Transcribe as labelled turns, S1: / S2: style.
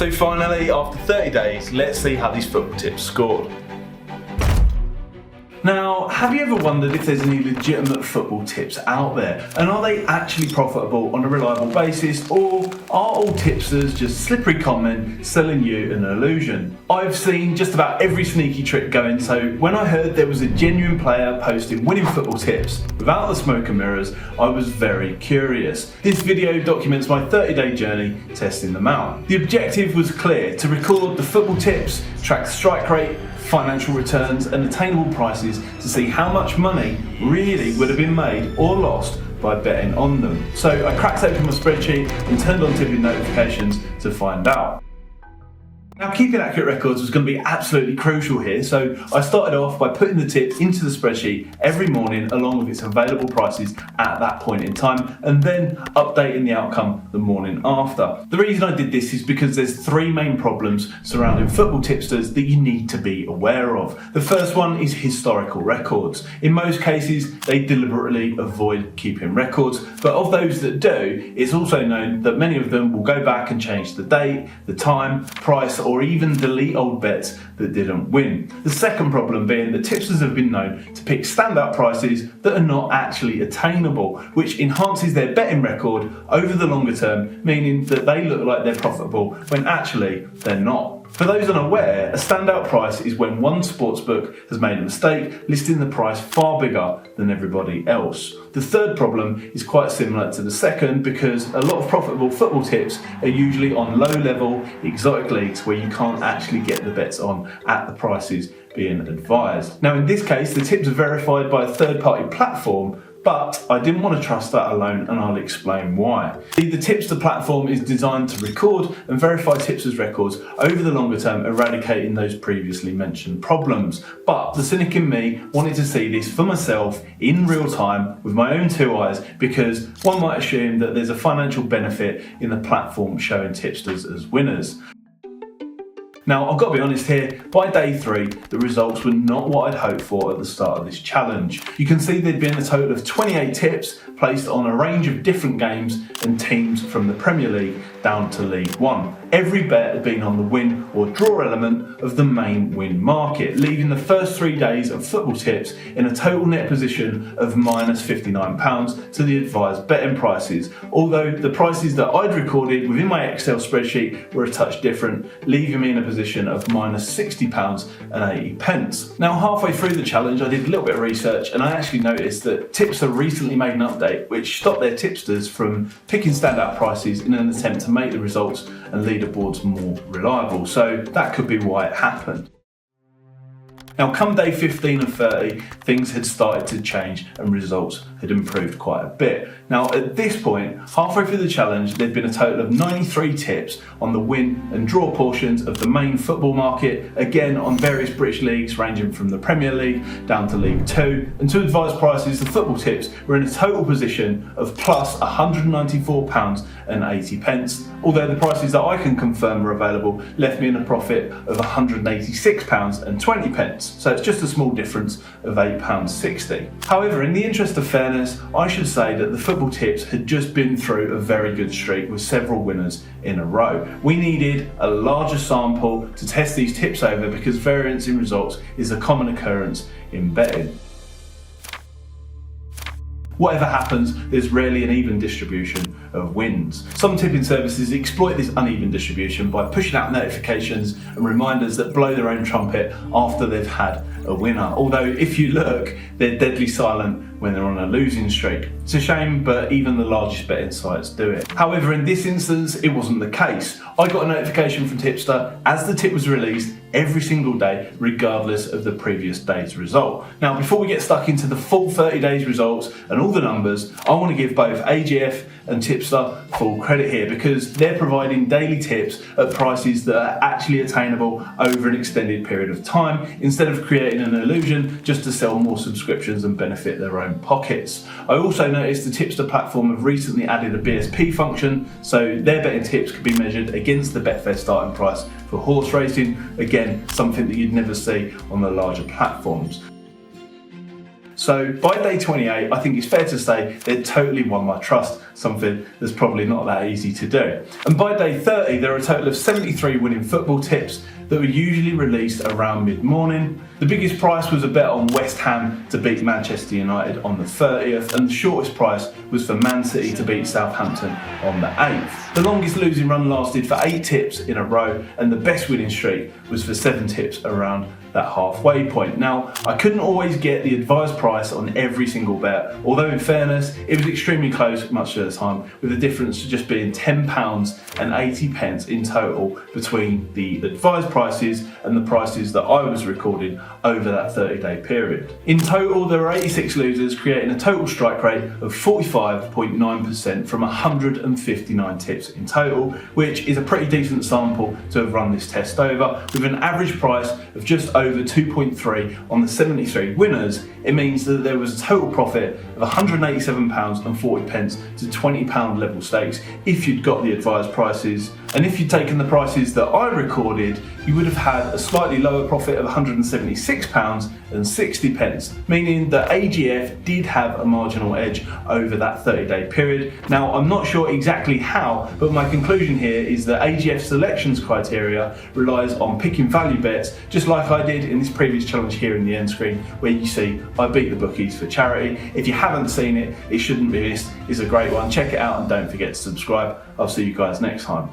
S1: So finally, after 30 days, let's see how these football tips scored. Now, have you ever wondered if there's any legitimate football tips out there? And are they actually profitable on a reliable basis? Or are all tipsters just slippery conmen selling you an illusion? I've seen just about every sneaky trick going, so when I heard there was a genuine player posting winning football tips without the smoke and mirrors, I was very curious. This video documents my 30-day journey testing them out. The objective was clear: to record the football tips, track the strike rate, financial returns and attainable prices to see how much money really would have been made or lost by betting on them. So I cracked open my spreadsheet and turned on tipping notifications to find out. Now, keeping accurate records was going to be absolutely crucial here, so I started off by putting the tip into the spreadsheet every morning along with its available prices at that point in time, and then updating the outcome the morning after. The reason I did this is because there's three main problems surrounding football tipsters that you need to be aware of. The first one is historical records. In most cases, they deliberately avoid keeping records, but of those that do, it's also known that many of them will go back and change the date, the time, price, or even delete old bets that didn't win. The second problem being that tipsters have been known to pick standout prices that are not actually attainable, which enhances their betting record over the longer term, meaning that they look like they're profitable when actually they're not. For those unaware, a standout price is when one sportsbook has made a mistake, listing the price far bigger than everybody else. The third problem is quite similar to the second, because a lot of profitable football tips are usually on low-level exotic leagues where you can't actually get the bets on at the prices being advised. Now, in this case, the tips are verified by a third-party platform, but I didn't want to trust that alone, and I'll explain why. The Tipster platform is designed to record and verify tipsters' records over the longer term, eradicating those previously mentioned problems. But the cynic in me wanted to see this for myself in real time with my own two eyes, because one might assume that there's a financial benefit in the platform showing tipsters as winners. Now, I've got to be honest here, by day 3, the results were not what I'd hoped for at the start of this challenge. You can see there'd been a total of 28 tips placed on a range of different games and teams from the Premier League down to League One. Every bet had been on the win or draw element of the main win market, leaving the first 3 days of football tips in a total net position of minus £59 to the advised betting prices, although the prices that I'd recorded within my Excel spreadsheet were a touch different, leaving me in a position of minus £60.80. Now, halfway through the challenge, I did a little bit of research and I actually noticed that Tipster recently made an update which stopped their tipsters from picking standout prices in an attempt to make the results and leaderboards more reliable. So that could be why it happened. Now, come day 15 and 30, things had started to change and results had improved quite a bit. Now, at this point, halfway through the challenge, there'd been a total of 93 tips on the win and draw portions of the main football market, again on various British leagues ranging from the Premier League down to League 2. And to advise prices, the football tips were in a total position of plus £194.80, although the prices that I can confirm were available left me in a profit of £186.20. So it's just a small difference of £8.60. However, in the interest of fairness, I should say that the football tips had just been through a very good streak with several winners in a row. We needed a larger sample to test these tips over because variance in results is a common occurrence in betting. Whatever happens, there's rarely an even distribution of wins. Some tipping services exploit this uneven distribution by pushing out notifications and reminders that blow their own trumpet after they've had a winner. Although, if you look, they're deadly silent when they're on a losing streak. It's a shame, but even the largest betting sites do it. However, in this instance, it wasn't the case. I got a notification from Tipster as the tip was released every single day, regardless of the previous day's result. Now, before we get stuck into the full 30 days results and all the numbers, I want to give both AGF and Tipster full credit here, because they're providing daily tips at prices that are actually attainable over an extended period of time, instead of creating an illusion just to sell more subscriptions and benefit their own pockets. I also noticed the Tipster platform have recently added a BSP function, so their betting tips could be measured against the Betfair starting price for horse racing, again something that you'd never see on the larger platforms. So by day 28, I think it's fair to say they'd totally won my trust something that's probably not that easy to do. And by day 30, there are a total of 73 winning football tips that were usually released around mid-morning. The biggest price was a bet on West Ham to beat Manchester United on the 30th, and the shortest price was for Man City to beat Southampton on the 8th. The longest losing run lasted for 8 tips in a row, and the best winning streak was for 7 tips around that halfway point. Now, I couldn't always get the advised price on every single bet, although in fairness, it was extremely close much of the time, with the difference just being £10 and 80p in total between the advised prices and the prices that I was recording over that 30-day period. In total, there were 86 losers, creating a total strike rate of 45.9% from 159 tips in total, which is a pretty decent sample to have run this test over. With an average price of just over 2.3 on the 73 winners, it means that there was a total profit of £187.40 to £20 level stakes if you'd got the advised prices. And if you'd taken the prices that I recorded, you would have had a slightly lower profit of £176.60, meaning that AGF did have a marginal edge over that 30-day period. Now, I'm not sure exactly how, but my conclusion here is that AGF selections criteria relies on picking value bets, just like I did in this previous challenge here in the end screen, where you see I beat the bookies for charity. If you haven't seen it, it shouldn't be missed. It's a great one. Check it out and don't forget to subscribe. I'll see you guys next time.